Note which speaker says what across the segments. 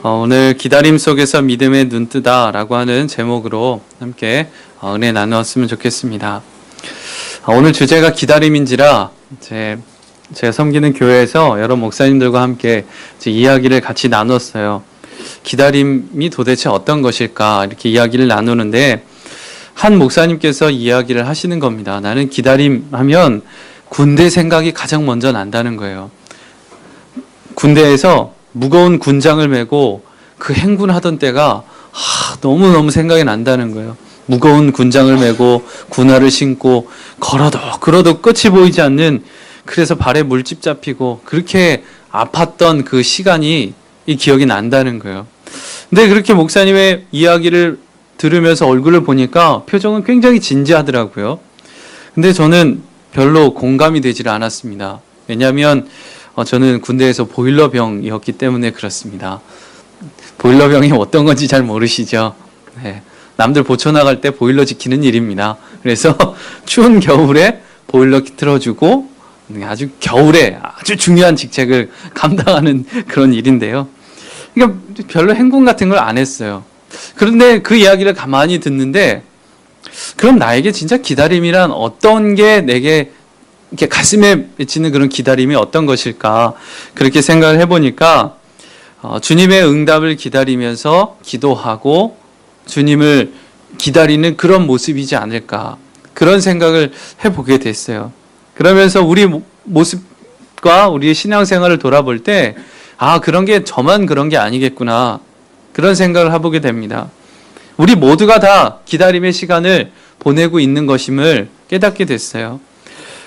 Speaker 1: 오늘 기다림 속에서 믿음의 눈뜨다 라고 하는 제목으로 함께 은혜 나누었으면 좋겠습니다. 오늘 주제가 기다림인지라 제가 섬기는 교회에서 여러 목사님들과 함께 이야기를 같이 나눴어요. 기다림이 도대체 어떤 것일까 이렇게 이야기를 나누는데 한 목사님께서 이야기를 하시는 겁니다. 나는 기다림 하면 군대 생각이 가장 먼저 난다는 거예요. 군대에서 무거운 군장을 메고 그 행군하던 때가 너무너무 생각이 난다는 거예요. 무거운 군장을 메고 군화를 신고 걸어도 끝이 보이지 않는, 그래서 발에 물집 잡히고 그렇게 아팠던 그 시간이 이 기억이 난다는 거예요. 근데 그렇게 목사님의 이야기를 들으면서 얼굴을 보니까 표정은 굉장히 진지하더라고요. 근데 저는 별로 공감이 되질 않았습니다. 왜냐하면 저는 군대에서 보일러병이었기 때문에 그렇습니다. 보일러병이 어떤 건지 잘 모르시죠? 네. 남들 보초 나갈 때 보일러 지키는 일입니다. 그래서 추운 겨울에 보일러 틀어주고 아주 겨울에 아주 중요한 직책을 감당하는 그런 일인데요. 그러니까 별로 행군 같은 걸 안 했어요. 그런데 그 이야기를 가만히 듣는데, 그럼 나에게 진짜 기다림이란 어떤 게 내게 이렇게 가슴에 맺히는 그런 기다림이 어떤 것일까? 그렇게 생각을 해보니까 주님의 응답을 기다리면서 기도하고 주님을 기다리는 그런 모습이지 않을까, 그런 생각을 해보게 됐어요. 그러면서 우리 모습과 우리의 신앙생활을 돌아볼 때 그런 게 저만 그런 게 아니겠구나, 그런 생각을 해보게 됩니다. 우리 모두가 다 기다림의 시간을 보내고 있는 것임을 깨닫게 됐어요.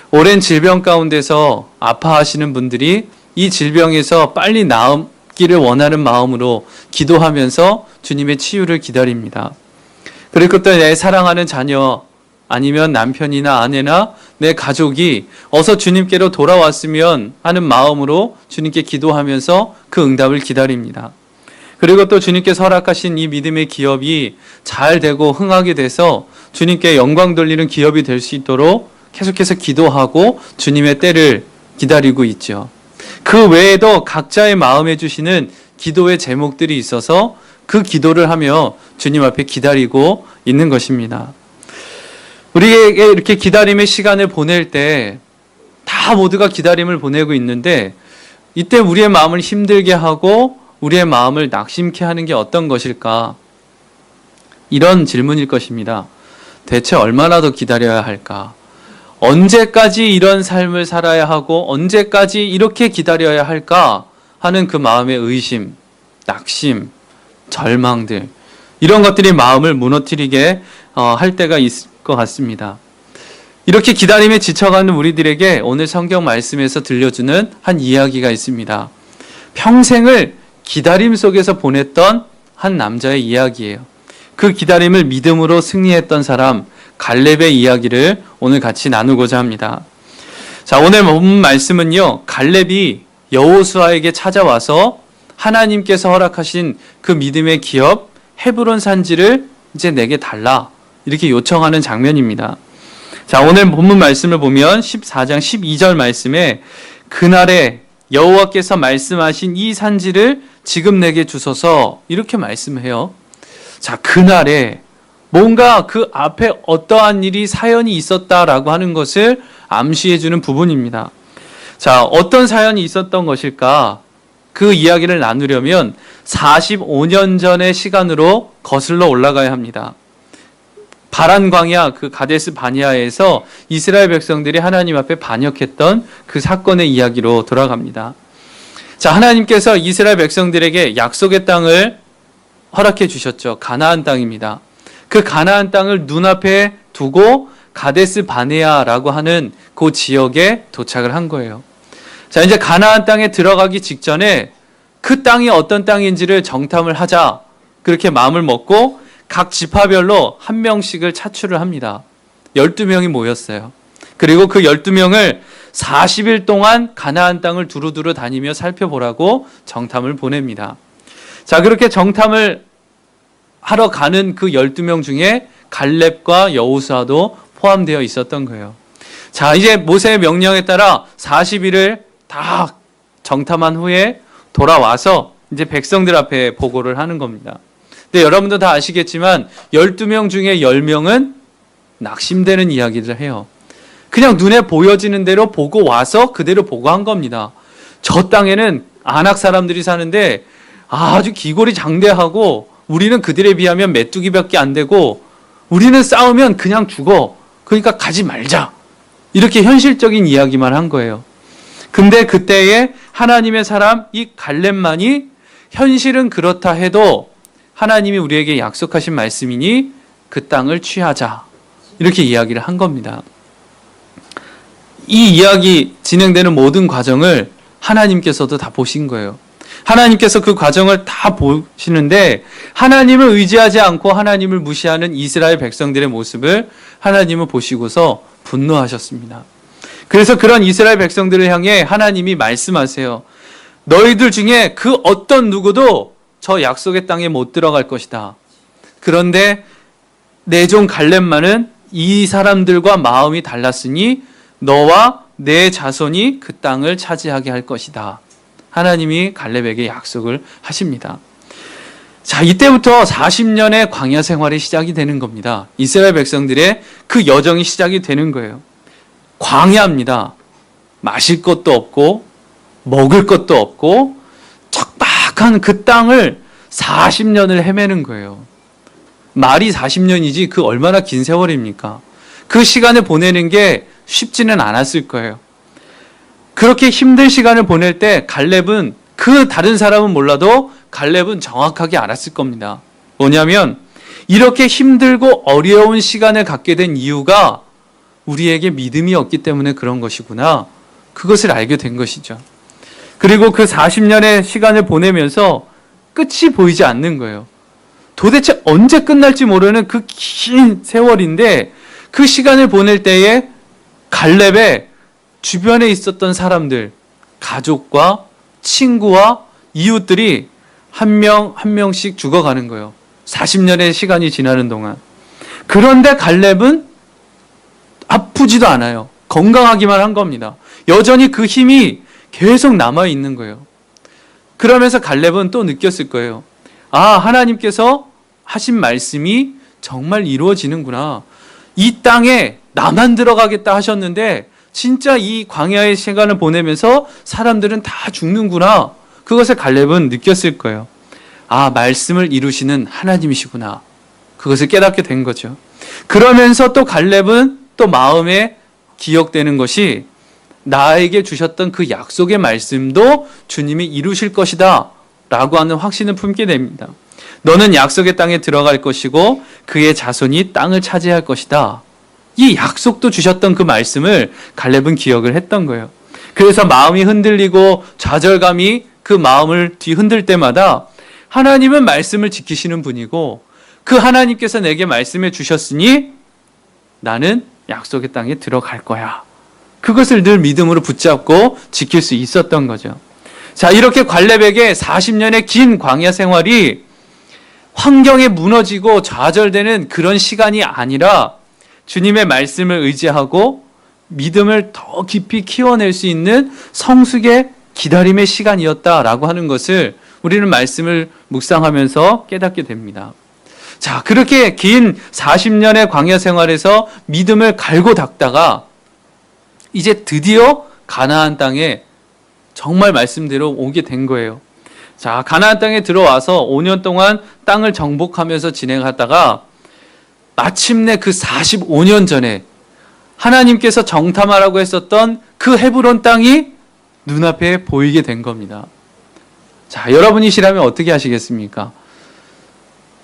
Speaker 1: 오랜 질병 가운데서 아파하시는 분들이 이 질병에서 빨리 나음기를 원하는 마음으로 기도하면서 주님의 치유를 기다립니다. 그리고 또 내 사랑하는 자녀, 아니면 남편이나 아내나 내 가족이 어서 주님께로 돌아왔으면 하는 마음으로 주님께 기도하면서 그 응답을 기다립니다. 그리고 또 주님께서 허락하신 이 믿음의 기업이 잘 되고 흥하게 돼서 주님께 영광 돌리는 기업이 될 수 있도록 계속해서 기도하고 주님의 때를 기다리고 있죠. 그 외에도 각자의 마음에 주시는 기도의 제목들이 있어서 그 기도를 하며 주님 앞에 기다리고 있는 것입니다. 우리에게 이렇게 기다림의 시간을 보낼 때 다 모두가 기다림을 보내고 있는데, 이때 우리의 마음을 힘들게 하고 우리의 마음을 낙심케 하는 게 어떤 것일까? 이런 질문일 것입니다. 대체 얼마나 더 기다려야 할까? 언제까지 이런 삶을 살아야 하고 언제까지 이렇게 기다려야 할까 하는 그 마음의 의심, 낙심, 절망들, 이런 것들이 마음을 무너뜨리게 할 때가 있을 것 같습니다. 이렇게 기다림에 지쳐가는 우리들에게 오늘 성경 말씀에서 들려주는 한 이야기가 있습니다. 평생을 기다림 속에서 보냈던 한 남자의 이야기예요. 그 기다림을 믿음으로 승리했던 사람 갈렙의 이야기를 오늘 같이 나누고자 합니다. 자, 오늘 본 말씀은요, 갈렙이 여호수아에게 찾아와서 하나님께서 허락하신 그 믿음의 기업 헤브론 산지를 이제 내게 달라, 이렇게 요청하는 장면입니다. 자, 오늘 본문 말씀을 보면 14장 12절 말씀에 그날에 여호와께서 말씀하신 이 산지를 지금 내게 주소서, 이렇게 말씀해요. 자, 그날에 뭔가 그 앞에 어떠한 일이 사연이 있었다라고 하는 것을 암시해주는 부분입니다. 자, 어떤 사연이 있었던 것일까? 그 이야기를 나누려면 45년 전의 시간으로 거슬러 올라가야 합니다. 바란 광야, 그 가데스 바니아에서 이스라엘 백성들이 하나님 앞에 반역했던 그 사건의 이야기로 돌아갑니다. 자, 하나님께서 이스라엘 백성들에게 약속의 땅을 허락해 주셨죠. 가나안 땅입니다. 그 가나안 땅을 눈앞에 두고 가데스 바네아라고 하는 그 지역에 도착을 한 거예요. 자, 이제 가나안 땅에 들어가기 직전에 그 땅이 어떤 땅인지를 정탐을 하자, 그렇게 마음을 먹고 각 지파별로 한 명씩을 차출을 합니다. 12명이 모였어요. 그리고 그 12명을 40일 동안 가나안 땅을 두루두루 다니며 살펴보라고 정탐을 보냅니다. 자, 그렇게 정탐을 하러 가는 그 12명 중에 갈렙과 여호수아도 포함되어 있었던 거예요. 자, 이제 모세의 명령에 따라 40일을 다 정탐한 후에 돌아와서 이제 백성들 앞에 보고를 하는 겁니다. 근데 여러분도 다 아시겠지만 12명 중에 10명은 낙심되는 이야기를 해요. 그냥 눈에 보여지는 대로 보고 와서 그대로 보고한 겁니다. 저 땅에는 안악 사람들이 사는데 아주 기골이 장대하고 우리는 그들에 비하면 메뚜기밖에 안 되고 우리는 싸우면 그냥 죽어. 그러니까 가지 말자. 이렇게 현실적인 이야기만 한 거예요. 근데 그때에 하나님의 사람 이 갈렙만이 현실은 그렇다 해도 하나님이 우리에게 약속하신 말씀이니 그 땅을 취하자. 이렇게 이야기를 한 겁니다. 이 이야기 진행되는 모든 과정을 하나님께서도 다 보신 거예요. 하나님께서 그 과정을 다 보시는데 하나님을 의지하지 않고 하나님을 무시하는 이스라엘 백성들의 모습을 하나님은 보시고서 분노하셨습니다. 그래서 그런 이스라엘 백성들을 향해 하나님이 말씀하세요. 너희들 중에 그 어떤 누구도 저 약속의 땅에 못 들어갈 것이다. 그런데 내 종 갈렙만은 이 사람들과 마음이 달랐으니 너와 내 자손이 그 땅을 차지하게 할 것이다. 하나님이 갈렙에게 약속을 하십니다. 자, 이때부터 40년의 광야 생활이 시작이 되는 겁니다. 이스라엘 백성들의 그 여정이 시작이 되는 거예요. 광야입니다. 마실 것도 없고 먹을 것도 없고 척박한 그 땅을 40년을 헤매는 거예요. 말이 40년이지 그 얼마나 긴 세월입니까? 그 시간을 보내는 게 쉽지는 않았을 거예요. 그렇게 힘든 시간을 보낼 때 갈렙은 그 다른 사람은 몰라도 갈렙은 정확하게 알았을 겁니다. 뭐냐면 이렇게 힘들고 어려운 시간을 갖게 된 이유가 우리에게 믿음이 없기 때문에 그런 것이구나. 그것을 알게 된 것이죠. 그리고 그 40년의 시간을 보내면서 끝이 보이지 않는 거예요. 도대체 언제 끝날지 모르는 그 긴 세월인데 그 시간을 보낼 때에 갈렙의 주변에 있었던 사람들, 가족과 친구와 이웃들이 한 명 한 명씩 죽어가는 거예요. 40년의 시간이 지나는 동안. 그런데 갈렙은 아프지도 않아요. 건강하기만 한 겁니다. 여전히 그 힘이 계속 남아있는 거예요. 그러면서 갈렙은 또 느꼈을 거예요. 아, 하나님께서 하신 말씀이 정말 이루어지는구나. 이 땅에 나만 들어가겠다 하셨는데 진짜 이 광야의 시간을 보내면서 사람들은 다 죽는구나. 그것을 갈렙은 느꼈을 거예요. 아, 말씀을 이루시는 하나님이시구나. 그것을 깨닫게 된 거죠. 그러면서 또 갈렙은 또 마음에 기억되는 것이 나에게 주셨던 그 약속의 말씀도 주님이 이루실 것이다 라고 하는 확신을 품게 됩니다. 너는 약속의 땅에 들어갈 것이고 그의 자손이 땅을 차지할 것이다. 이 약속도 주셨던 그 말씀을 갈렙은 기억을 했던 거예요. 그래서 마음이 흔들리고 좌절감이 그 마음을 뒤흔들 때마다 하나님은 말씀을 지키시는 분이고 그 하나님께서 내게 말씀해 주셨으니 나는 약속의 땅에 들어갈 거야. 그것을 늘 믿음으로 붙잡고 지킬 수 있었던 거죠. 자, 이렇게 갈렙에게 40년의 긴 광야 생활이 환경에 무너지고 좌절되는 그런 시간이 아니라 주님의 말씀을 의지하고 믿음을 더 깊이 키워낼 수 있는 성숙의 기다림의 시간이었다라고 하는 것을 우리는 말씀을 묵상하면서 깨닫게 됩니다. 자, 그렇게 긴 40년의 광야 생활에서 믿음을 갈고 닦다가 이제 드디어 가나안 땅에 정말 말씀대로 오게 된 거예요. 자, 가나안 땅에 들어와서 5년 동안 땅을 정복하면서 진행하다가 마침내 그 45년 전에 하나님께서 정탐하라고 했었던 그 헤브론 땅이 눈앞에 보이게 된 겁니다. 자, 여러분이시라면 어떻게 하시겠습니까?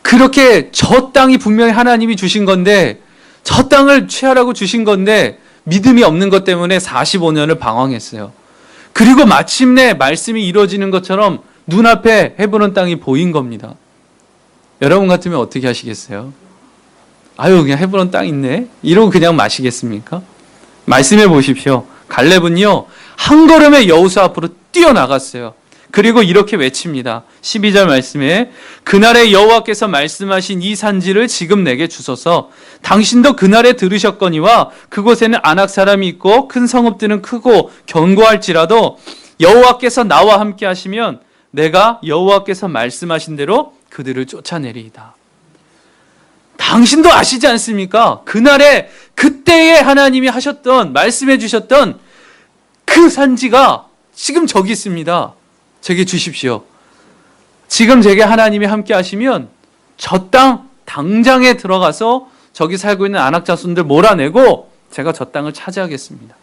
Speaker 1: 그렇게 저 땅이 분명히 하나님이 주신 건데 저 땅을 취하라고 주신 건데 믿음이 없는 것 때문에 45년을 방황했어요. 그리고 마침내 말씀이 이루어지는 것처럼 눈앞에 헤브론 땅이 보인 겁니다. 여러분 같으면 어떻게 하시겠어요? 아유, 그냥 헤브론 땅 있네? 이러고 그냥 마시겠습니까? 말씀해 보십시오. 갈렙은요, 한 걸음에 여호수아 앞으로 뛰어나갔어요. 그리고 이렇게 외칩니다. 12절 말씀에 그날에 여호와께서 말씀하신 이 산지를 지금 내게 주소서. 당신도 그날에 들으셨거니와 그곳에는 아낙 사람이 있고 큰 성읍들은 크고 견고할지라도 여호와께서 나와 함께 하시면 내가 여호와께서 말씀하신 대로 그들을 쫓아내리이다. 당신도 아시지 않습니까? 그날에 그때에 하나님이 하셨던 말씀해 주셨던 그 산지가 지금 저기 있습니다. 제게 주십시오. 지금 제게 하나님이 함께 하시면 저 땅 당장에 들어가서 저기 살고 있는 아낙 자손들 몰아내고 제가 저 땅을 차지하겠습니다.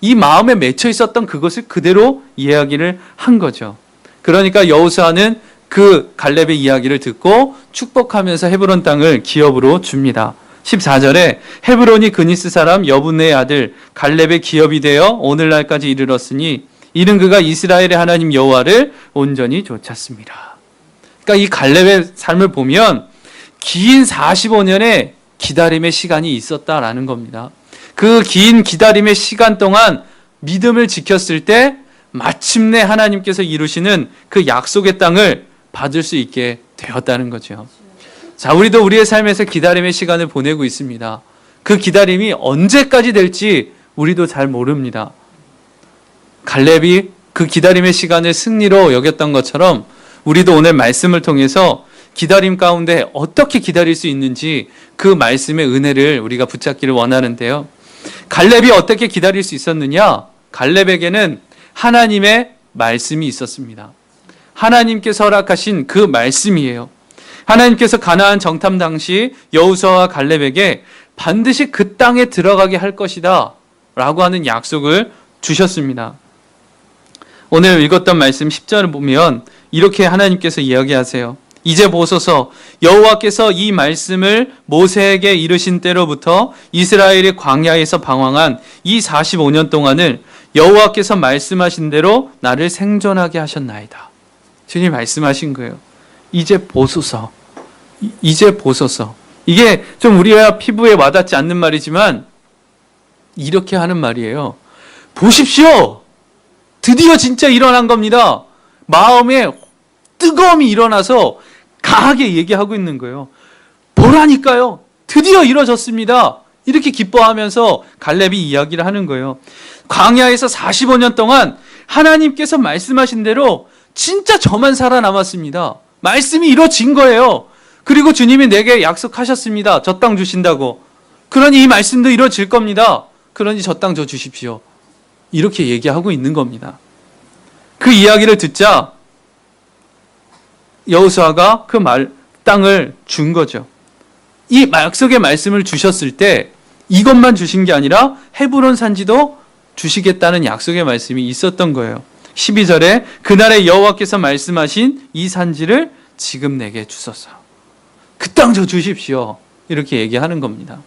Speaker 1: 이 마음에 맺혀 있었던 그것을 그대로 이야기를 한 거죠. 그러니까 여호수아는 그 갈렙의 이야기를 듣고 축복하면서 헤브론 땅을 기업으로 줍니다. 14절에 헤브론이 그니스 사람 여분네의 아들 갈렙의 기업이 되어 오늘날까지 이르렀으니 이는 그가 이스라엘의 하나님 여호와를 온전히 좇았습니다. 그러니까 이 갈렙의 삶을 보면 긴 45년의 기다림의 시간이 있었다라는 겁니다. 그 긴 기다림의 시간 동안 믿음을 지켰을 때 마침내 하나님께서 이루시는 그 약속의 땅을 받을 수 있게 되었다는 거죠. 자, 우리도 우리의 삶에서 기다림의 시간을 보내고 있습니다. 그 기다림이 언제까지 될지 우리도 잘 모릅니다. 갈렙이 그 기다림의 시간을 승리로 여겼던 것처럼 우리도 오늘 말씀을 통해서 기다림 가운데 어떻게 기다릴 수 있는지 그 말씀의 은혜를 우리가 붙잡기를 원하는데요. 갈렙이 어떻게 기다릴 수 있었느냐? 갈렙에게는 하나님의 말씀이 있었습니다. 하나님께서 허락하신 그 말씀이에요. 하나님께서 가나안 정탐 당시 여호수아와 갈렙에게 반드시 그 땅에 들어가게 할 것이다 라고 하는 약속을 주셨습니다. 오늘 읽었던 말씀 10절을 보면 이렇게 하나님께서 이야기하세요. 이제 보소서 여호와께서 이 말씀을 모세에게 이르신 때로부터 이스라엘이 광야에서 방황한 이 45년 동안을 여호와께서 말씀하신 대로 나를 생존하게 하셨나이다. 주님 말씀하신 거예요. 이제 보소서. 이제 보소서. 이게 좀 우리가 피부에 와닿지 않는 말이지만 이렇게 하는 말이에요. 보십시오. 드디어 진짜 일어난 겁니다. 마음에 뜨거움이 일어나서 강하게 얘기하고 있는 거예요. 보라니까요. 드디어 이루어졌습니다. 이렇게 기뻐하면서 갈렙이 이야기를 하는 거예요. 광야에서 45년 동안 하나님께서 말씀하신 대로 진짜 저만 살아남았습니다. 말씀이 이루어진 거예요. 그리고 주님이 내게 약속하셨습니다. 저 땅 주신다고. 그러니 이 말씀도 이루어질 겁니다. 그러니 저 땅 줘 주십시오. 이렇게 얘기하고 있는 겁니다. 그 이야기를 듣자 여호수아가 그 땅을 준 거죠. 이 약속의 말씀을 주셨을 때 이것만 주신 게 아니라 헤브론 산지도 주시겠다는 약속의 말씀이 있었던 거예요. 12절에 그날에 여호와께서 말씀하신 이 산지를 지금 내게 주소서. 그 땅 저 주십시오. 이렇게 얘기하는 겁니다.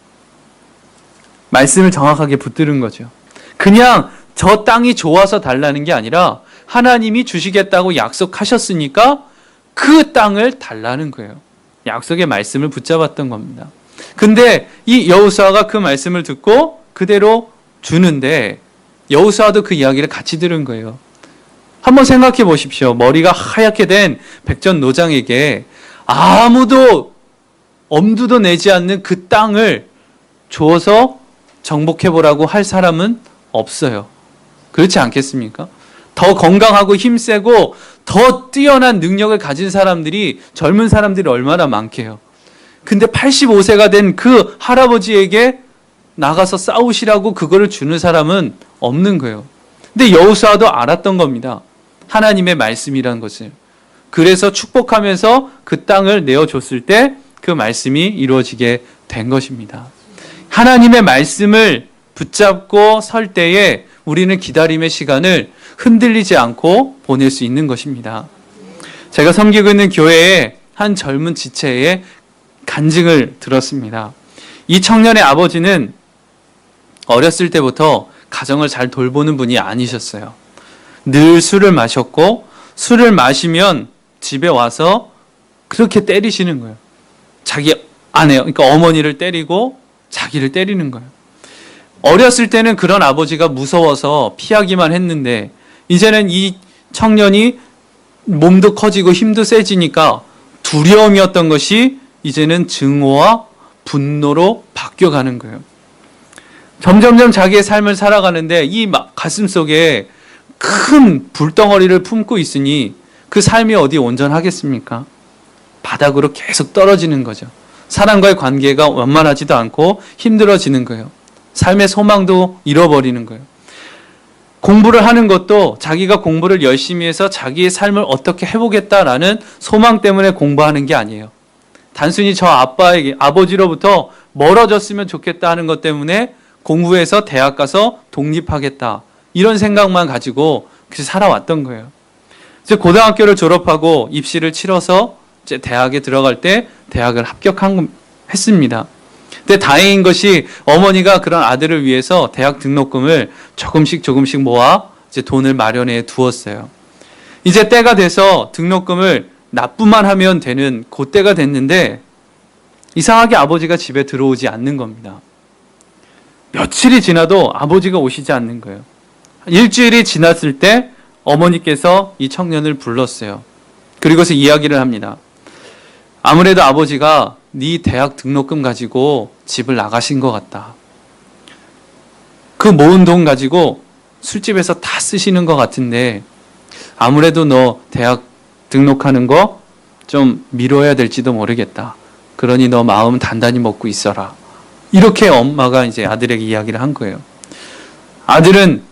Speaker 1: 말씀을 정확하게 붙들은 거죠. 그냥 저 땅이 좋아서 달라는 게 아니라 하나님이 주시겠다고 약속하셨으니까 그 땅을 달라는 거예요. 약속의 말씀을 붙잡았던 겁니다. 근데 이 여호수아가 그 말씀을 듣고 그대로 주는데 여호수아도 그 이야기를 같이 들은 거예요. 한번 생각해 보십시오. 머리가 하얗게 된 백전노장에게 아무도 엄두도 내지 않는 그 땅을 주어서 정복해보라고 할 사람은 없어요. 그렇지 않겠습니까? 더 건강하고 힘세고 더 뛰어난 능력을 가진 사람들이 젊은 사람들이 얼마나 많게요. 근데 85세가 된 그 할아버지에게 나가서 싸우시라고 그거를 주는 사람은 없는 거예요. 근데 여호수아도 알았던 겁니다. 하나님의 말씀이라는 것을. 그래서 축복하면서 그 땅을 내어줬을 때 그 말씀이 이루어지게 된 것입니다. 하나님의 말씀을 붙잡고 설 때에 우리는 기다림의 시간을 흔들리지 않고 보낼 수 있는 것입니다. 제가 섬기고 있는 교회에 한 젊은 지체의 간증을 들었습니다. 이 청년의 아버지는 어렸을 때부터 가정을 잘 돌보는 분이 아니셨어요. 늘 술을 마셨고 술을 마시면 집에 와서 그렇게 때리시는 거예요. 자기 아내, 그러니까 어머니를 때리고 자기를 때리는 거예요. 어렸을 때는 그런 아버지가 무서워서 피하기만 했는데 이제는 이 청년이 몸도 커지고 힘도 세지니까 두려움이었던 것이 이제는 증오와 분노로 바뀌어가는 거예요. 점점점 자기의 삶을 살아가는데 이 가슴 속에 큰 불덩어리를 품고 있으니 그 삶이 어디 온전하겠습니까? 바닥으로 계속 떨어지는 거죠. 사람과의 관계가 원만하지도 않고 힘들어지는 거예요. 삶의 소망도 잃어버리는 거예요. 공부를 하는 것도 자기가 공부를 열심히 해서 자기의 삶을 어떻게 해보겠다라는 소망 때문에 공부하는 게 아니에요. 단순히 저 아버지로부터 멀어졌으면 좋겠다 하는 것 때문에 공부해서 대학 가서 독립하겠다, 이런 생각만 가지고 살아왔던 거예요. 이제 고등학교를 졸업하고 입시를 치러서 이제 대학에 들어갈 때 대학을 합격했습니다. 근데 다행인 것이 어머니가 그런 아들을 위해서 대학 등록금을 조금씩 모아 이제 돈을 마련해 두었어요. 이제 때가 돼서 등록금을 납부만 하면 되는 그때가 됐는데 이상하게 아버지가 집에 들어오지 않는 겁니다. 며칠이 지나도 아버지가 오시지 않는 거예요. 일주일이 지났을 때 어머니께서 이 청년을 불렀어요. 그리고서 이야기를 합니다. 아무래도 아버지가 네 대학 등록금 가지고 집을 나가신 것 같다. 그 모은 돈 가지고 술집에서 다 쓰시는 것 같은데 아무래도 너 대학 등록하는 거 좀 미뤄야 될지도 모르겠다. 그러니 너 마음 단단히 먹고 있어라. 이렇게 엄마가 이제 아들에게 이야기를 한 거예요. 아들은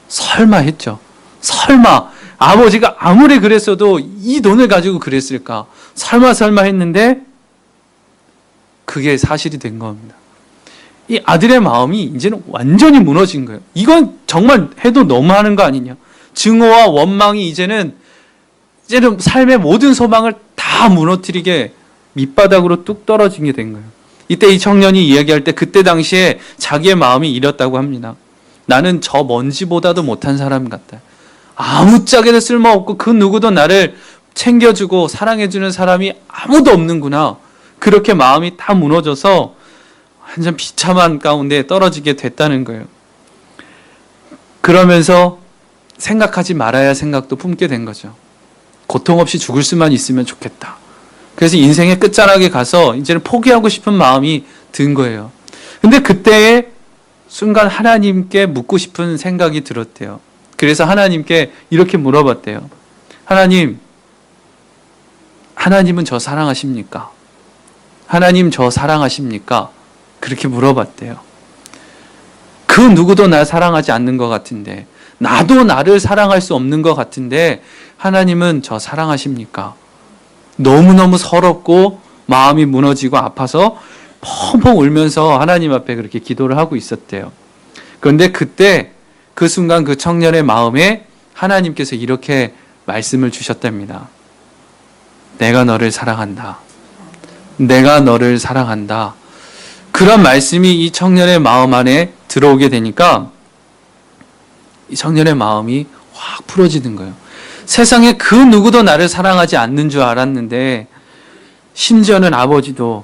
Speaker 1: 설마 했죠. 설마 아버지가 아무리 그랬어도 이 돈을 가지고 그랬을까? 설마 했는데 그게 사실이 된 겁니다. 이 아들의 마음이 이제는 완전히 무너진 거예요. 이건 정말 해도 너무하는 거 아니냐. 증오와 원망이 이제는 삶의 모든 소망을 다 무너뜨리게 밑바닥으로 뚝 떨어지게 된 거예요. 이때 이 청년이 이야기할 때 그때 당시에 자기의 마음이 이랬다고 합니다. 나는 저 먼지보다도 못한 사람 같다. 아무짝에도 쓸모없고 그 누구도 나를 챙겨주고 사랑해주는 사람이 아무도 없는구나. 그렇게 마음이 다 무너져서 완전 비참한 가운데 떨어지게 됐다는 거예요. 그러면서 생각하지 말아야 할 생각도 품게 된 거죠. 고통 없이 죽을 수만 있으면 좋겠다. 그래서 인생의 끝자락에 가서 이제는 포기하고 싶은 마음이 든 거예요. 근데 그때의 순간 하나님께 묻고 싶은 생각이 들었대요. 그래서 하나님께 이렇게 물어봤대요. 하나님은 저 사랑하십니까? 하나님 저 사랑하십니까? 그렇게 물어봤대요. 그 누구도 날 사랑하지 않는 것 같은데, 나도 나를 사랑할 수 없는 것 같은데 하나님은 저 사랑하십니까? 너무너무 서럽고 마음이 무너지고 아파서 펑펑 울면서 하나님 앞에 그렇게 기도를 하고 있었대요. 그런데 그때 그 순간 그 청년의 마음에 하나님께서 이렇게 말씀을 주셨답니다. 내가 너를 사랑한다. 내가 너를 사랑한다. 그런 말씀이 이 청년의 마음 안에 들어오게 되니까 이 청년의 마음이 확 풀어지는 거예요. 세상에 그 누구도 나를 사랑하지 않는 줄 알았는데 심지어는 아버지도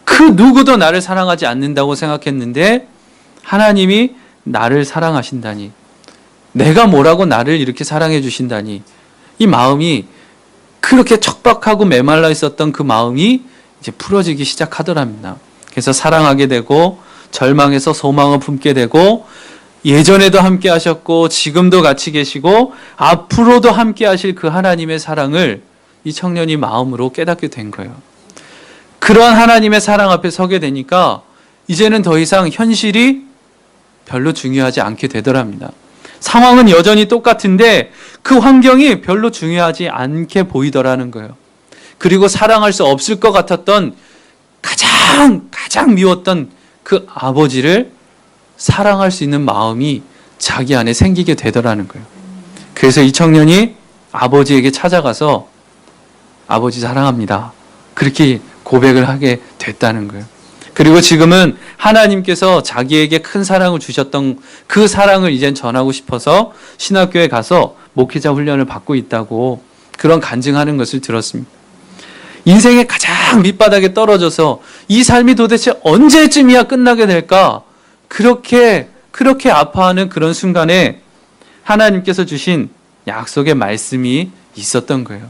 Speaker 1: 그 누구도 나를 사랑하지 않는다고 생각했는데 하나님이 나를 사랑하신다니, 내가 뭐라고 나를 이렇게 사랑해 주신다니, 이 마음이 그렇게 척박하고 메말라 있었던 그 마음이 이제 풀어지기 시작하더랍니다. 그래서 사랑하게 되고 절망해서 소망을 품게 되고 예전에도 함께 하셨고 지금도 같이 계시고 앞으로도 함께 하실 그 하나님의 사랑을 이 청년이 마음으로 깨닫게 된 거예요. 그런 하나님의 사랑 앞에 서게 되니까 이제는 더 이상 현실이 별로 중요하지 않게 되더랍니다. 상황은 여전히 똑같은데 그 환경이 별로 중요하지 않게 보이더라는 거예요. 그리고 사랑할 수 없을 것 같았던 가장 미웠던 그 아버지를 사랑할 수 있는 마음이 자기 안에 생기게 되더라는 거예요. 그래서 이 청년이 아버지에게 찾아가서 아버지 사랑합니다. 그렇게 고백을 하게 됐다는 거예요. 그리고 지금은 하나님께서 자기에게 큰 사랑을 주셨던 그 사랑을 이젠 전하고 싶어서 신학교에 가서 목회자 훈련을 받고 있다고 그런 간증하는 것을 들었습니다. 인생의 가장 밑바닥에 떨어져서 이 삶이 도대체 언제쯤이야 끝나게 될까? 그렇게 아파하는 그런 순간에 하나님께서 주신 약속의 말씀이 있었던 거예요.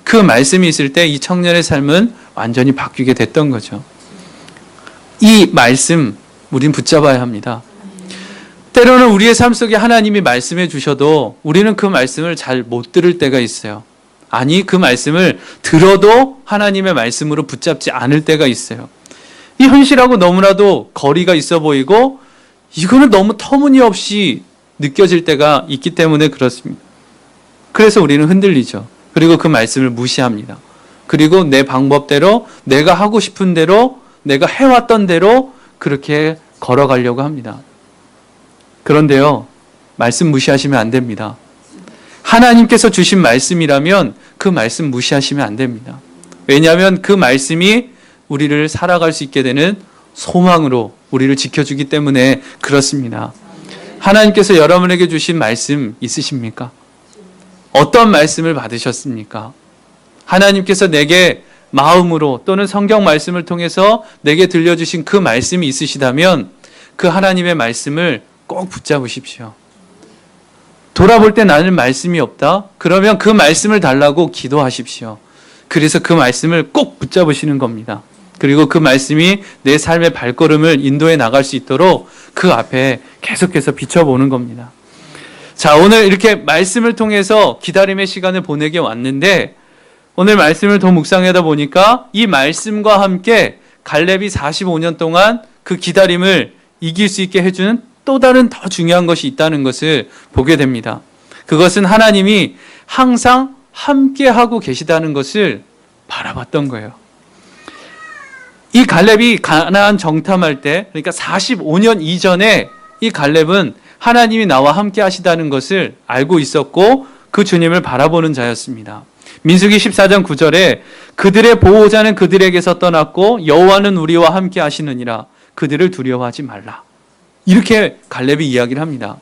Speaker 1: 그 말씀이 있을 때 이 청년의 삶은 완전히 바뀌게 됐던 거죠. 이 말씀 우린 붙잡아야 합니다. 때로는 우리의 삶 속에 하나님이 말씀해 주셔도 우리는 그 말씀을 잘 못 들을 때가 있어요. 아니, 그 말씀을 들어도 하나님의 말씀으로 붙잡지 않을 때가 있어요. 이 현실하고 너무나도 거리가 있어 보이고 이거는 너무 터무니없이 느껴질 때가 있기 때문에 그렇습니다. 그래서 우리는 흔들리죠. 그리고 그 말씀을 무시합니다. 그리고 내 방법대로, 내가 하고 싶은 대로, 내가 해왔던 대로 그렇게 걸어가려고 합니다. 그런데요, 말씀 무시하시면 안 됩니다. 하나님께서 주신 말씀이라면 그 말씀 무시하시면 안 됩니다. 왜냐하면 그 말씀이 우리를 살아갈 수 있게 되는 소망으로 우리를 지켜주기 때문에 그렇습니다. 하나님께서 여러분에게 주신 말씀 있으십니까? 어떤 말씀을 받으셨습니까? 하나님께서 내게 마음으로 또는 성경 말씀을 통해서 내게 들려주신 그 말씀이 있으시다면 그 하나님의 말씀을 꼭 붙잡으십시오. 돌아볼 때 나는 말씀이 없다? 그러면 그 말씀을 달라고 기도하십시오. 그래서 그 말씀을 꼭 붙잡으시는 겁니다. 그리고 그 말씀이 내 삶의 발걸음을 인도해 나갈 수 있도록 그 앞에 계속해서 비춰보는 겁니다. 자, 오늘 이렇게 말씀을 통해서 기다림의 시간을 보내게 왔는데 오늘 말씀을 더 묵상하다 보니까 이 말씀과 함께 갈렙이 45년 동안 그 기다림을 이길 수 있게 해주는 또 다른 더 중요한 것이 있다는 것을 보게 됩니다. 그것은 하나님이 항상 함께하고 계시다는 것을 바라봤던 거예요. 이 갈렙이 가나안 정탐할 때, 그러니까 45년 이전에 이 갈렙은 하나님이 나와 함께 하시다는 것을 알고 있었고 그 주님을 바라보는 자였습니다. 민수기 14장 9절에 그들의 보호자는 그들에게서 떠났고 여호와는 우리와 함께 하시느니라 그들을 두려워하지 말라. 이렇게 갈렙이 이야기를 합니다.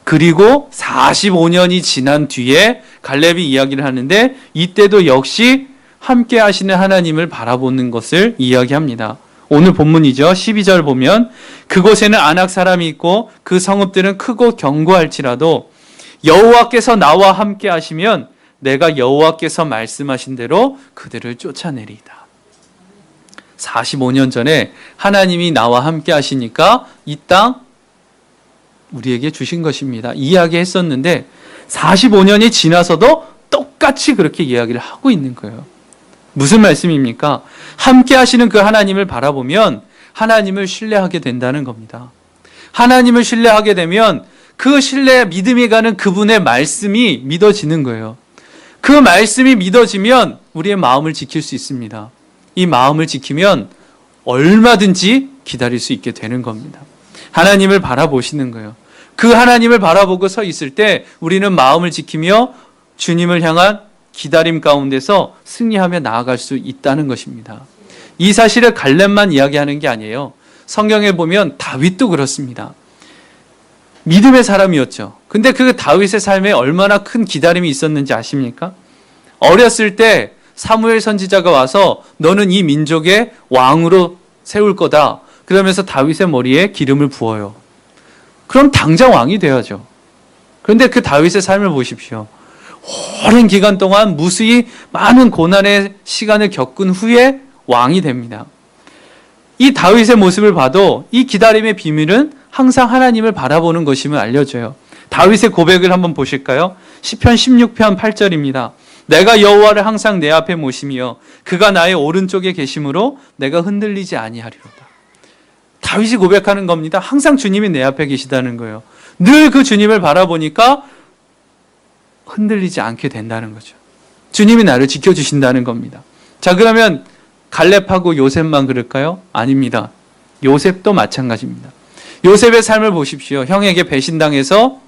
Speaker 1: 그리고 45년이 지난 뒤에 갈렙이 이야기를 하는데 이때도 역시 함께 하시는 하나님을 바라보는 것을 이야기합니다. 오늘 본문이죠. 12절 보면 그곳에는 아낙 사람이 있고 그 성읍들은 크고 견고할지라도 여호와께서 나와 함께 하시면 내가 여호와께서 말씀하신 대로 그들을 쫓아내리이다. 45년 전에 하나님이 나와 함께 하시니까 이 땅 우리에게 주신 것입니다. 이야기했었는데 45년이 지나서도 똑같이 그렇게 이야기를 하고 있는 거예요. 무슨 말씀입니까? 함께 하시는 그 하나님을 바라보면 하나님을 신뢰하게 된다는 겁니다. 하나님을 신뢰하게 되면 그 신뢰, 믿음이 가는 그분의 말씀이 믿어지는 거예요. 그 말씀이 믿어지면 우리의 마음을 지킬 수 있습니다. 이 마음을 지키면 얼마든지 기다릴 수 있게 되는 겁니다. 하나님을 바라보시는 거예요. 그 하나님을 바라보고 서 있을 때 우리는 마음을 지키며 주님을 향한 기다림 가운데서 승리하며 나아갈 수 있다는 것입니다. 이 사실을 갈렙만 이야기하는 게 아니에요. 성경에 보면 다윗도 그렇습니다. 믿음의 사람이었죠. 근데 그 다윗의 삶에 얼마나 큰 기다림이 있었는지 아십니까? 어렸을 때 사무엘 선지자가 와서 너는 이 민족의 왕으로 세울 거다. 그러면서 다윗의 머리에 기름을 부어요. 그럼 당장 왕이 되어야죠. 그런데 그 다윗의 삶을 보십시오. 오랜 기간 동안 무수히 많은 고난의 시간을 겪은 후에 왕이 됩니다. 이 다윗의 모습을 봐도 이 기다림의 비밀은 항상 하나님을 바라보는 것임을 알려줘요. 다윗의 고백을 한번 보실까요? 시편 16편 8절입니다. 내가 여호와를 항상 내 앞에 모시며 그가 나의 오른쪽에 계심으로 내가 흔들리지 아니하리로다. 다윗이 고백하는 겁니다. 항상 주님이 내 앞에 계시다는 거예요. 늘 그 주님을 바라보니까 흔들리지 않게 된다는 거죠. 주님이 나를 지켜주신다는 겁니다. 자, 그러면 갈렙하고 요셉만 그럴까요? 아닙니다. 요셉도 마찬가지입니다. 요셉의 삶을 보십시오. 형에게 배신당해서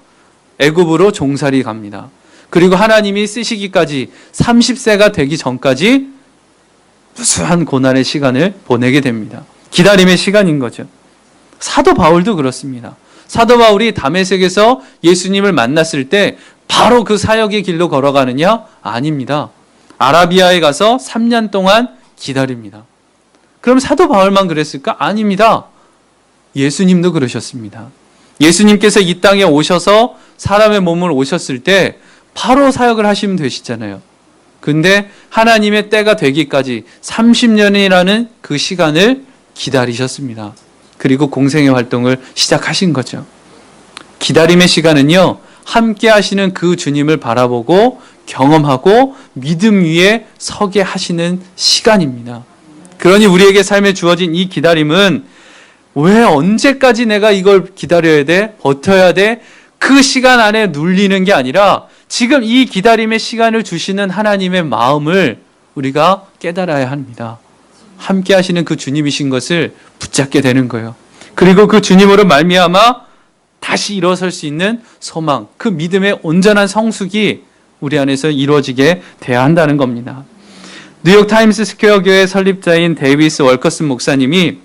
Speaker 1: 애굽으로 종살이 갑니다. 그리고 하나님이 쓰시기까지 30세가 되기 전까지 무수한 고난의 시간을 보내게 됩니다. 기다림의 시간인 거죠. 사도 바울도 그렇습니다. 사도 바울이 다메섹에서 예수님을 만났을 때 바로 그 사역의 길로 걸어가느냐? 아닙니다. 아라비아에 가서 3년 동안 기다립니다. 그럼 사도 바울만 그랬을까? 아닙니다. 예수님도 그러셨습니다. 예수님께서 이 땅에 오셔서 사람의 몸을 오셨을 때 바로 사역을 하시면 되시잖아요. 근데 하나님의 때가 되기까지 30년이라는 그 시간을 기다리셨습니다. 그리고 공생의 활동을 시작하신 거죠. 기다림의 시간은요, 함께 하시는 그 주님을 바라보고 경험하고 믿음 위에 서게 하시는 시간입니다. 그러니 우리에게 삶에 주어진 이 기다림은 왜 언제까지 내가 이걸 기다려야 돼? 버텨야 돼? 그 시간 안에 눌리는 게 아니라 지금 이 기다림의 시간을 주시는 하나님의 마음을 우리가 깨달아야 합니다. 함께 하시는 그 주님이신 것을 붙잡게 되는 거예요. 그리고 그 주님으로 말미암아 다시 일어설 수 있는 소망, 그 믿음의 온전한 성숙이 우리 안에서 이루어지게 돼야 한다는 겁니다. 뉴욕 타임스 스퀘어 교회 설립자인 데이비스 월커슨 목사님이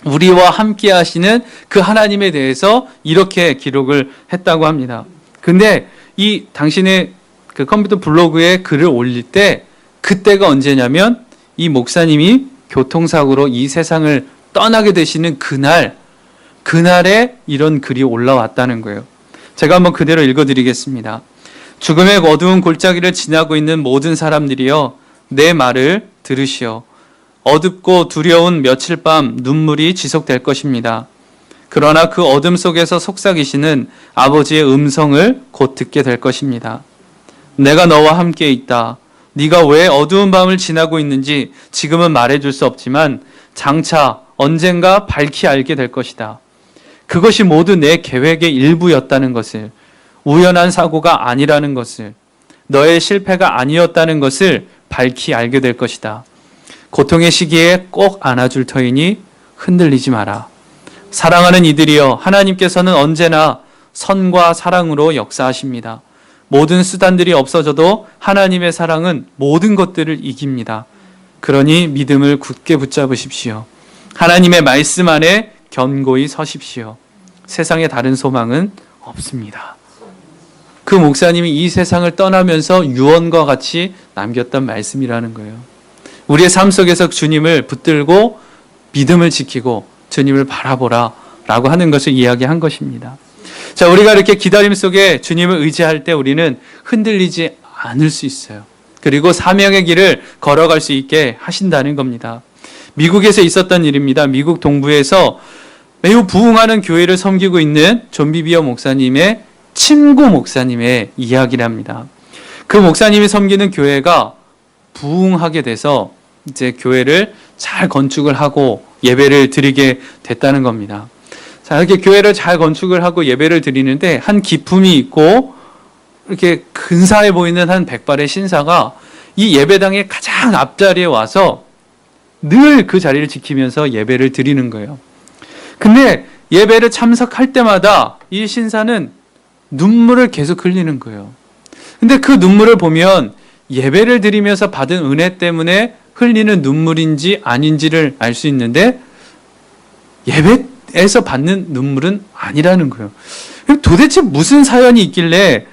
Speaker 1: 우리와 함께 하시는 그 하나님에 대해서 이렇게 기록을 했다고 합니다. 근데 이 당신의 그 컴퓨터 블로그에 글을 올릴 때 그때가 언제냐면 이 목사님이 교통사고로 이 세상을 떠나게 되시는 그날에 이런 글이 올라왔다는 거예요. 제가 한번 그대로 읽어드리겠습니다. 죽음의 어두운 골짜기를 지나고 있는 모든 사람들이여 내 말을 들으시오. 어둡고 두려운 며칠 밤 눈물이 지속될 것입니다. 그러나 그 어둠 속에서 속삭이시는 아버지의 음성을 곧 듣게 될 것입니다. 내가 너와 함께 있다. 네가 왜 어두운 밤을 지나고 있는지 지금은 말해줄 수 없지만 장차 언젠가 밝히 알게 될 것이다. 그것이 모두 내 계획의 일부였다는 것을, 우연한 사고가 아니라는 것을, 너의 실패가 아니었다는 것을 밝히 알게 될 것이다. 고통의 시기에 꼭 안아줄 터이니 흔들리지 마라. 사랑하는 이들이여, 하나님께서는 언제나 선과 사랑으로 역사하십니다. 모든 수단들이 없어져도 하나님의 사랑은 모든 것들을 이깁니다. 그러니 믿음을 굳게 붙잡으십시오. 하나님의 말씀 안에 견고히 서십시오. 세상에 다른 소망은 없습니다. 그 목사님이 이 세상을 떠나면서 유언과 같이 남겼던 말씀이라는 거예요. 우리의 삶 속에서 주님을 붙들고 믿음을 지키고 주님을 바라보라 라고 하는 것을 이야기한 것입니다. 자, 우리가 이렇게 기다림 속에 주님을 의지할 때 우리는 흔들리지 않을 수 있어요. 그리고 사명의 길을 걸어갈 수 있게 하신다는 겁니다. 미국에서 있었던 일입니다. 미국 동부에서 매우 부흥하는 교회를 섬기고 있는 존 비비어 목사님의 친구 목사님의 이야기랍니다. 그 목사님이 섬기는 교회가 부흥하게 돼서 이제 교회를 잘 건축을 하고 예배를 드리게 됐다는 겁니다. 자, 이렇게 교회를 잘 건축을 하고 예배를 드리는데 한 기품이 있고 이렇게 근사해 보이는 한 백발의 신사가 이 예배당의 가장 앞자리에 와서 늘 그 자리를 지키면서 예배를 드리는 거예요. 근데 예배를 참석할 때마다 이 신사는 눈물을 계속 흘리는 거예요. 근데 그 눈물을 보면 예배를 드리면서 받은 은혜 때문에 흘리는 눈물인지 아닌지를 알 수 있는데 예배에서 받는 눈물은 아니라는 거예요. 도대체 무슨 사연이 있길래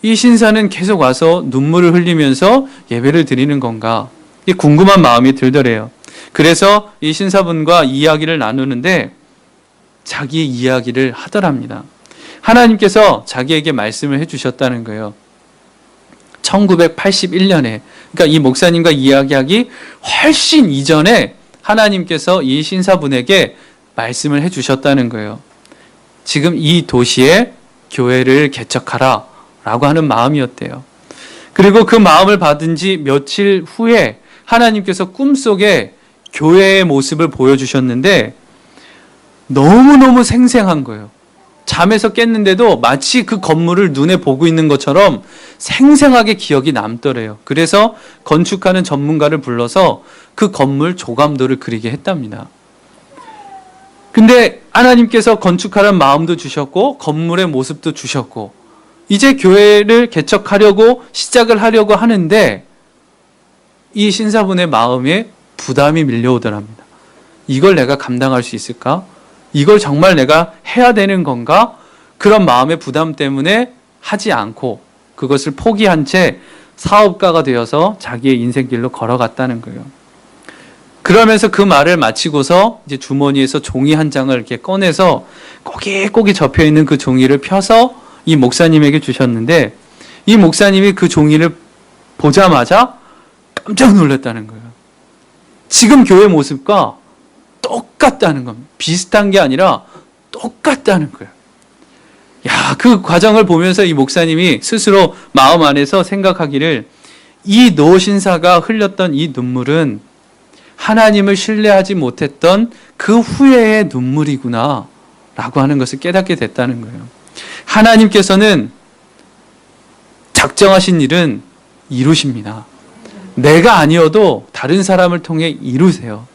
Speaker 1: 이 신사는 계속 와서 눈물을 흘리면서 예배를 드리는 건가? 이게 궁금한 마음이 들더래요. 그래서 이 신사분과 이야기를 나누는데 자기의 이야기를 하더랍니다. 하나님께서 자기에게 말씀을 해주셨다는 거예요. 1981년에, 그러니까 이 목사님과 이야기하기 훨씬 이전에 하나님께서 이 신사분에게 말씀을 해주셨다는 거예요. 지금 이 도시에 교회를 개척하라 라고 하는 마음이었대요. 그리고 그 마음을 받은 지 며칠 후에 하나님께서 꿈속에 교회의 모습을 보여주셨는데 너무너무 생생한 거예요. 잠에서 깼는데도 마치 그 건물을 눈에 보고 있는 것처럼 생생하게 기억이 남더래요. 그래서 건축하는 전문가를 불러서 그 건물 조감도를 그리게 했답니다. 근데 하나님께서 건축하라는 마음도 주셨고 건물의 모습도 주셨고 이제 교회를 개척하려고 시작을 하려고 하는데 이 신사분의 마음에 부담이 밀려오더랍니다. 이걸 내가 감당할 수 있을까? 이걸 정말 내가 해야 되는 건가? 그런 마음의 부담 때문에 하지 않고 그것을 포기한 채 사업가가 되어서 자기의 인생길로 걸어갔다는 거예요. 그러면서 그 말을 마치고서 이제 주머니에서 종이 한 장을 이렇게 꺼내서 꼬깃꼬깃 접혀 있는 그 종이를 펴서 이 목사님에게 주셨는데 이 목사님이 그 종이를 보자마자 깜짝 놀랐다는 거예요. 지금 교회 모습과 똑같다는 겁니다. 비슷한 게 아니라 똑같다는 거예요. 야, 그 과정을 보면서 이 목사님이 스스로 마음 안에서 생각하기를 이 노신사가 흘렸던 이 눈물은 하나님을 신뢰하지 못했던 그 후회의 눈물이구나 라고 하는 것을 깨닫게 됐다는 거예요. 하나님께서는 작정하신 일은 이루십니다. 내가 아니어도 다른 사람을 통해 이루세요.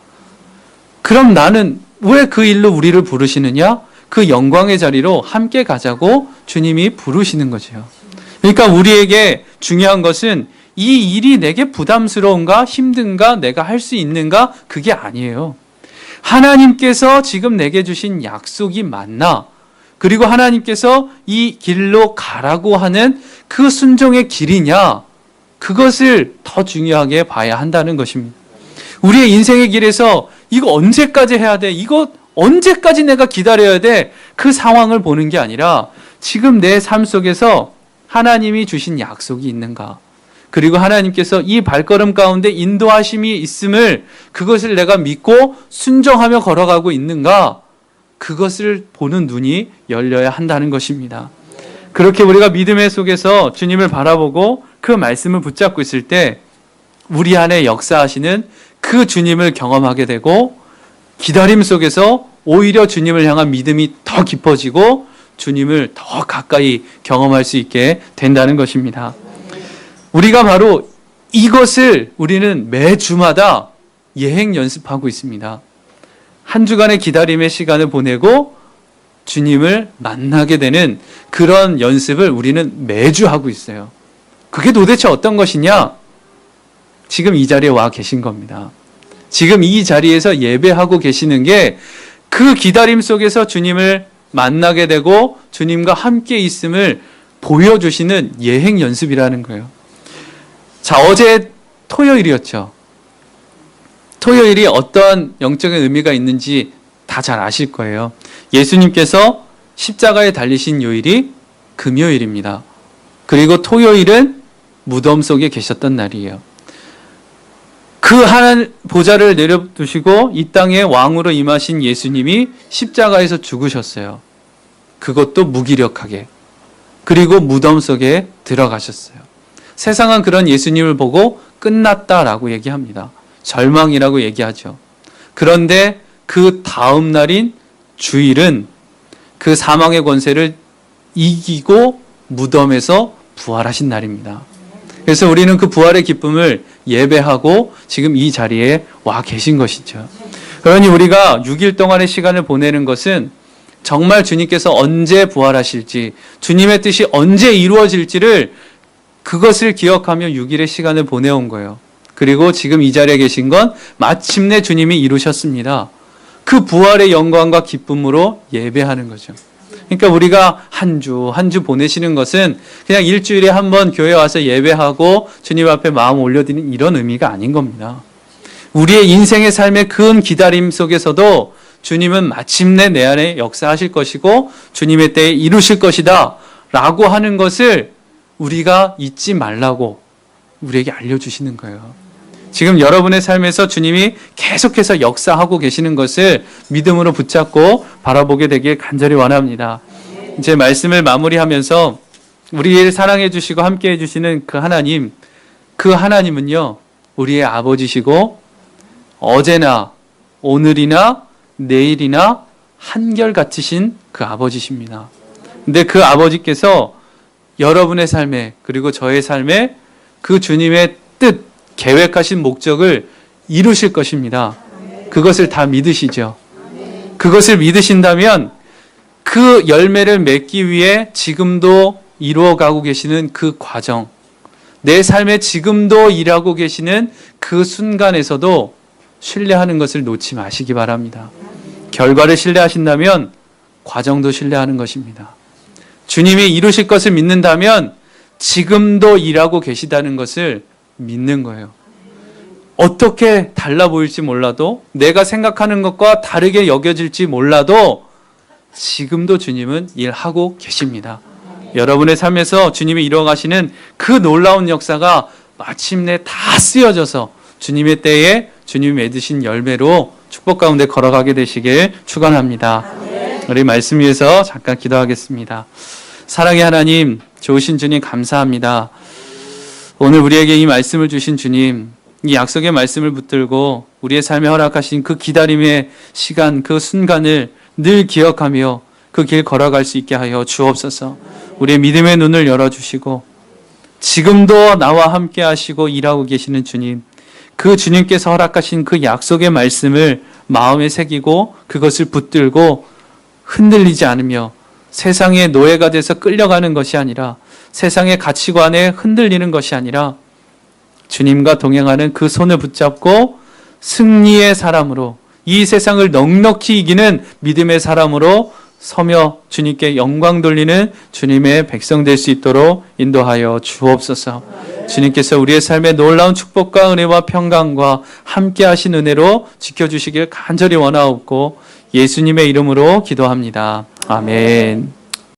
Speaker 1: 그럼 나는 왜 그 일로 우리를 부르시느냐? 그 영광의 자리로 함께 가자고 주님이 부르시는 거죠. 그러니까 우리에게 중요한 것은 이 일이 내게 부담스러운가, 힘든가, 내가 할 수 있는가, 그게 아니에요. 하나님께서 지금 내게 주신 약속이 맞나? 그리고 하나님께서 이 길로 가라고 하는 그 순종의 길이냐? 그것을 더 중요하게 봐야 한다는 것입니다. 우리의 인생의 길에서 이거 언제까지 해야 돼? 이거 언제까지 내가 기다려야 돼? 그 상황을 보는 게 아니라 지금 내 삶 속에서 하나님이 주신 약속이 있는가? 그리고 하나님께서 이 발걸음 가운데 인도하심이 있음을 그것을 내가 믿고 순종하며 걸어가고 있는가? 그것을 보는 눈이 열려야 한다는 것입니다. 그렇게 우리가 믿음의 속에서 주님을 바라보고 그 말씀을 붙잡고 있을 때 우리 안에 역사하시는 그 주님을 경험하게 되고 기다림 속에서 오히려 주님을 향한 믿음이 더 깊어지고 주님을 더 가까이 경험할 수 있게 된다는 것입니다. 우리가 바로 이것을 우리는 매주마다 예행 연습하고 있습니다. 한 주간의 기다림의 시간을 보내고 주님을 만나게 되는 그런 연습을 우리는 매주 하고 있어요. 그게 도대체 어떤 것이냐? 지금 이 자리에 와 계신 겁니다. 지금 이 자리에서 예배하고 계시는 게 그 기다림 속에서 주님을 만나게 되고 주님과 함께 있음을 보여주시는 예행 연습이라는 거예요. 자, 어제 토요일이었죠. 토요일이 어떠한 영적인 의미가 있는지 다 잘 아실 거예요. 예수님께서 십자가에 달리신 요일이 금요일입니다. 그리고 토요일은 무덤 속에 계셨던 날이에요. 그 하나님 보좌를 내려두시고 이 땅에 왕으로 임하신 예수님이 십자가에서 죽으셨어요. 그것도 무기력하게. 그리고 무덤 속에 들어가셨어요. 세상은 그런 예수님을 보고 끝났다라고 얘기합니다. 절망이라고 얘기하죠. 그런데 그 다음 날인 주일은 그 사망의 권세를 이기고 무덤에서 부활하신 날입니다. 그래서 우리는 그 부활의 기쁨을 예배하고 지금 이 자리에 와 계신 것이죠. 그러니 우리가 6일 동안의 시간을 보내는 것은 정말 주님께서 언제 부활하실지, 주님의 뜻이 언제 이루어질지를 그것을 기억하며 6일의 시간을 보내온 거예요. 그리고 지금 이 자리에 계신 건 마침내 주님이 이루셨습니다. 그 부활의 영광과 기쁨으로 예배하는 거죠. 그러니까 우리가 한 주 보내시는 것은 그냥 일주일에 한 번 교회 와서 예배하고 주님 앞에 마음 올려드리는 이런 의미가 아닌 겁니다. 우리의 인생의 삶의 큰 기다림 속에서도 주님은 마침내 내 안에 역사하실 것이고 주님의 때에 이루실 것이다 라고 하는 것을 우리가 잊지 말라고 우리에게 알려주시는 거예요. 지금 여러분의 삶에서 주님이 계속해서 역사하고 계시는 것을 믿음으로 붙잡고 바라보게 되길 간절히 원합니다. 이제 말씀을 마무리하면서 우리를 사랑해 주시고 함께 해 주시는 그 하나님은요, 우리의 아버지시고 어제나 오늘이나 내일이나 한결같으신 그 아버지십니다. 근데 그 아버지께서 여러분의 삶에 그리고 저의 삶에 그 주님의 뜻, 계획하신 목적을 이루실 것입니다. 그것을 다 믿으시죠. 그것을 믿으신다면 그 열매를 맺기 위해 지금도 이루어가고 계시는 그 과정, 내 삶에 지금도 일하고 계시는 그 순간에서도 신뢰하는 것을 놓지 마시기 바랍니다. 결과를 신뢰하신다면 과정도 신뢰하는 것입니다. 주님이 이루실 것을 믿는다면 지금도 일하고 계시다는 것을 믿는 거예요. 어떻게 달라 보일지 몰라도 내가 생각하는 것과 다르게 여겨질지 몰라도 지금도 주님은 일하고 계십니다. 여러분의 삶에서 주님이 이루어가시는 그 놀라운 역사가 마침내 다 쓰여져서 주님의 때에 주님이 맺으신 열매로 축복 가운데 걸어가게 되시길 축원합니다. 우리 말씀 위해서 잠깐 기도하겠습니다. 사랑의 하나님, 좋으신 주님 감사합니다. 오늘 우리에게 이 말씀을 주신 주님, 이 약속의 말씀을 붙들고 우리의 삶에 허락하신 그 기다림의 시간, 그 순간을 늘 기억하며 그 길 걸어갈 수 있게 하여 주옵소서. 우리의 믿음의 눈을 열어주시고 지금도 나와 함께 하시고 일하고 계시는 주님, 그 주님께서 허락하신 그 약속의 말씀을 마음에 새기고 그것을 붙들고 흔들리지 않으며 세상의 노예가 돼서 끌려가는 것이 아니라, 세상의 가치관에 흔들리는 것이 아니라 주님과 동행하는 그 손을 붙잡고 승리의 사람으로, 이 세상을 넉넉히 이기는 믿음의 사람으로 서며 주님께 영광 돌리는 주님의 백성 될 수 있도록 인도하여 주옵소서. 주님께서 우리의 삶에 놀라운 축복과 은혜와 평강과 함께 하신 은혜로 지켜주시길 간절히 원하옵고 예수님의 이름으로 기도합니다. 아멘.